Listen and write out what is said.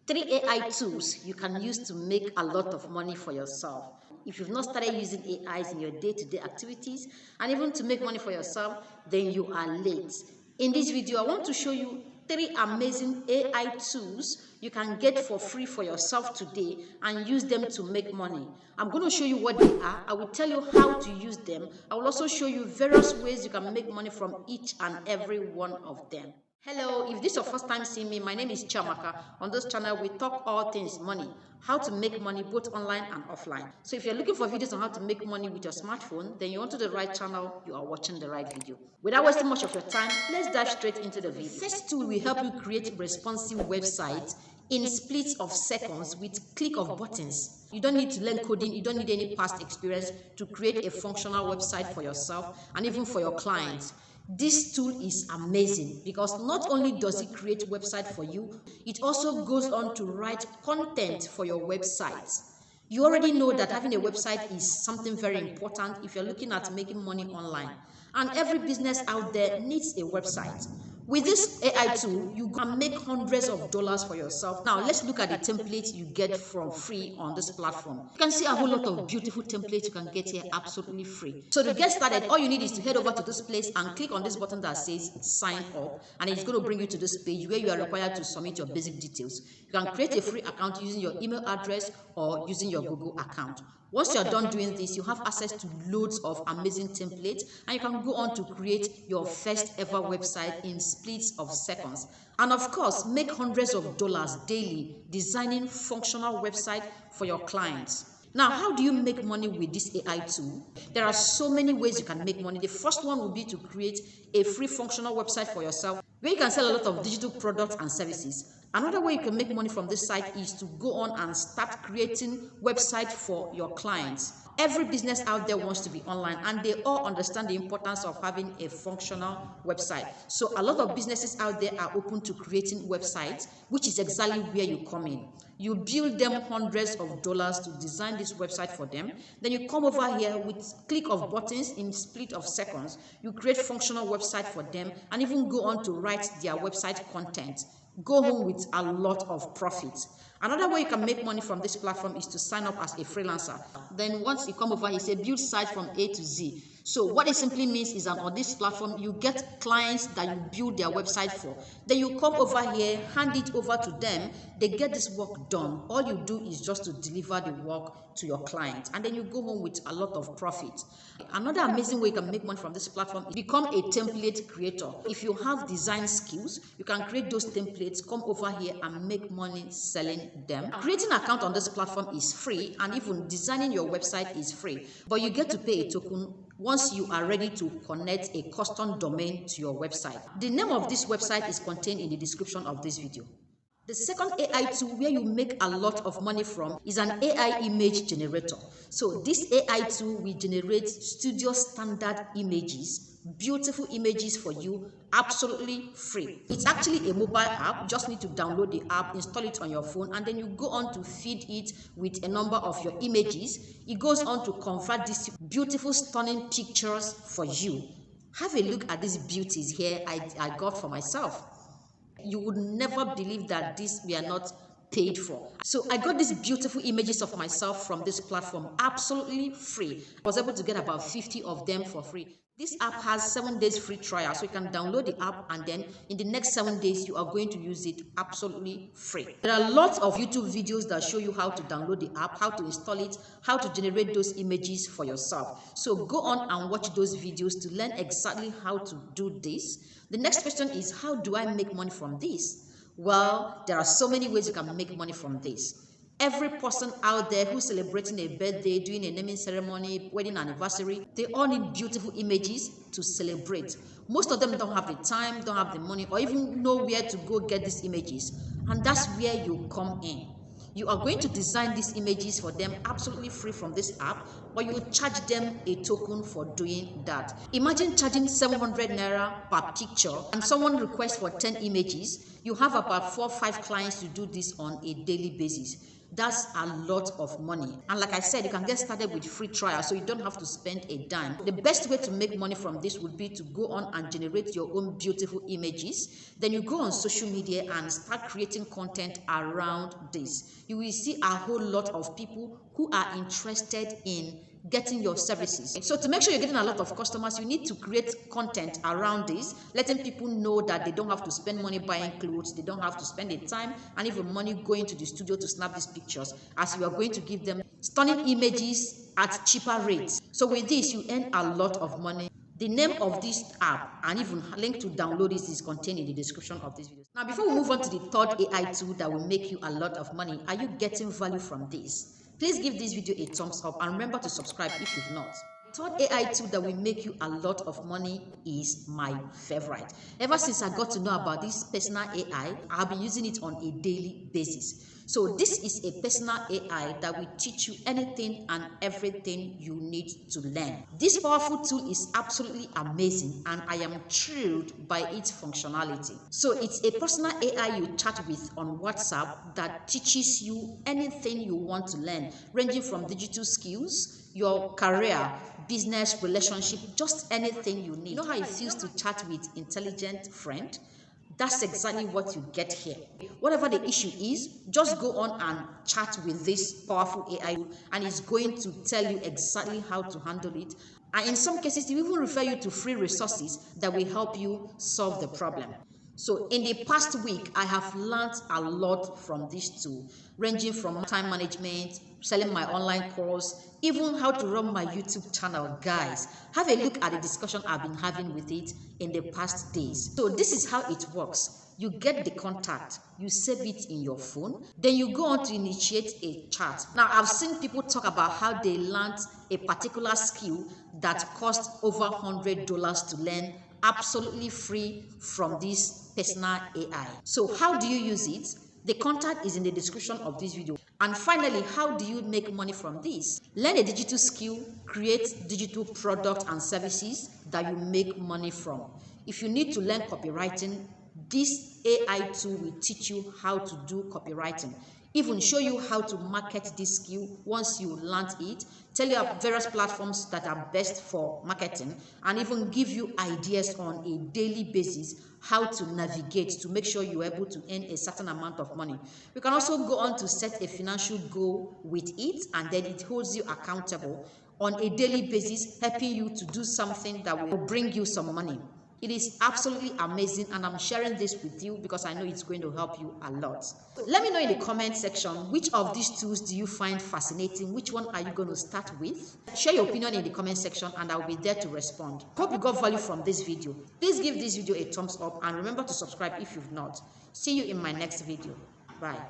Three AI tools you can use to make a lot of money for yourself. If you've not started using AIs in your day-to-day activities and even to make money for yourself, then you are late. In this video, I want to show you three amazing AI tools you can get for free for yourself today and use them to make money. I'm going to show you what they are. I will tell you how to use them. I will also show you various ways you can make money from each and every one of them. Hello, if this is your first time seeing me, my name is Chamaka. On this channel, we talk all things money, how to make money both online and offline. So if you're looking for videos on how to make money with your smartphone, then you're onto the right channel, you are watching the right video. Without wasting much of your time, let's dive straight into the video. First tool will help you create responsive websites in splits of seconds with click of buttons. You don't need to learn coding, you don't need any past experience to create a functional website for yourself and even for your clients. This tool is amazing because not only does it create a website for you, it also goes on to write content for your website. You already know that having a website is something very important if you're looking at making money online. And every business out there needs a website. With this AI tool, you can make hundreds of dollars for yourself. Now, let's look at the templates you get from free on this platform. You can see a whole lot of beautiful templates you can get here absolutely free. So to get started, all you need is to head over to this place and click on this button that says sign up, and it's going to bring you to this page where you are required to submit your basic details. You can create a free account using your email address or using your Google account. Once you're done doing this, you have access to loads of amazing templates and you can go on to create your first ever website in splits of seconds. And of course, make hundreds of dollars daily designing functional websites for your clients. Now, how do you make money with this AI tool? There are so many ways you can make money. The first one will be to create a free functional website for yourself where you can sell a lot of digital products and services. Another way you can make money from this site is to go on and start creating websites for your clients. Every business out there wants to be online and they all understand the importance of having a functional website. So a lot of businesses out there are open to creating websites, which is exactly where you come in. You build them hundreds of dollars to design this website for them. Then you come over here with click of buttons in split of seconds. You create functional website for them and even go on to write their website content. Go home with a lot of profit. Another way you can make money from this platform is to sign up as a freelancer. Then once you come over, you say build site from A to Z. So what it simply means is that on this platform, you get clients that you build their website for. Then you come over here, hand it over to them. They get this work done. All you do is just to deliver the work to your client. And then you go home with a lot of profit. Another amazing way you can make money from this platform is become a template creator. If you have design skills, you can create those templates, come over here and make money selling them. Creating an account on this platform is free and even designing your website is free. But you get to pay a token once you are ready to connect a custom domain to your website. The name of this website is contained in the description of this video. The second AI tool where you make a lot of money from is an AI image generator. So this AI tool will generate studio standard images, beautiful images for you, absolutely free. It's actually a mobile app. You just need to download the app, install it on your phone, and then you go on to feed it with a number of your images. It goes on to convert these beautiful, stunning pictures for you. Have a look at these beauties here I got for myself. You would never believe that these were not paid for. So I got these beautiful images of myself from this platform absolutely free. I was able to get about 50 of them for free. This app has 7 days free trial, so you can download the app and then in the next 7 days you are going to use it absolutely free. There are lots of YouTube videos that show you how to download the app, how to install it, how to generate those images for yourself. So go on and watch those videos to learn exactly how to do this. The next question is, how do I make money from this? Well, there are so many ways you can make money from this. Every person out there who's celebrating a birthday, doing a naming ceremony, wedding anniversary, they all need beautiful images to celebrate. Most of them don't have the time, don't have the money, or even know where to go get these images. And that's where you come in. You are going to design these images for them absolutely free from this app. but you charge them a token for doing that. Imagine charging 700 naira per picture and someone requests for 10 images. You have about 4 or 5 clients to do this on a daily basis. That's a lot of money. And like I said, you can get started with free trial, so you don't have to spend a dime. The best way to make money from this would be to go on and generate your own beautiful images. Then you go on social media and start creating content around this. You will see a whole lot of people who are interested in getting your services. So to make sure you're getting a lot of customers, you need to create content around this, letting people know that they don't have to spend money buying clothes, they don't have to spend the time and even money going to the studio to snap these pictures, as you are going to give them stunning images at cheaper rates. So with this, you earn a lot of money. The name of this app and even link to download this is contained in the description of this video. Now, before we move on to the third AI tool that will make you a lot of money, are you getting value from this? Please give this video a thumbs up and remember to subscribe if you've not. Third AI tool that will make you a lot of money is my favorite. Ever since I got to know about this personal AI, I've been using it on a daily basis. So this is a personal AI that will teach you anything and everything you need to learn. This powerful tool is absolutely amazing and I am thrilled by its functionality. So it's a personal AI you chat with on WhatsApp that teaches you anything you want to learn, ranging from digital skills, your career, business, relationship, just anything you need. You know how it feels to chat with an intelligent friend? That's exactly what you get here. Whatever the issue is, just go on and chat with this powerful AI and it's going to tell you exactly how to handle it. And in some cases, it will even refer you to free resources that will help you solve the problem. So in the past week, I have learned a lot from this tool, ranging from time management, selling my online course, even how to run my YouTube channel. Guys, have a look at the discussion I've been having with it in the past days. So this is how it works. You get the contact, you save it in your phone, then you go on to initiate a chat. Now, I've seen people talk about how they learned a particular skill that cost over $100 to learn, absolutely free from this personal AI. So how do you use it? The contact is in the description of this video. And finally, how do you make money from this? Learn a digital skill, create digital products and services that you make money from. If you need to learn copywriting, this AI tool will teach you how to do copywriting, even show you how to market this skill once you learn it, tell you various platforms that are best for marketing, and even give you ideas on a daily basis how to navigate to make sure you're able to earn a certain amount of money. You can also go on to set a financial goal with it, and then it holds you accountable on a daily basis, helping you to do something that will bring you some money. It is absolutely amazing and I'm sharing this with you because I know it's going to help you a lot. Let me know in the comment section, which of these tools do you find fascinating? Which one are you going to start with? Share your opinion in the comment section and I'll be there to respond. Hope you got value from this video. Please give this video a thumbs up and remember to subscribe if you've not. See you in my next video. Bye.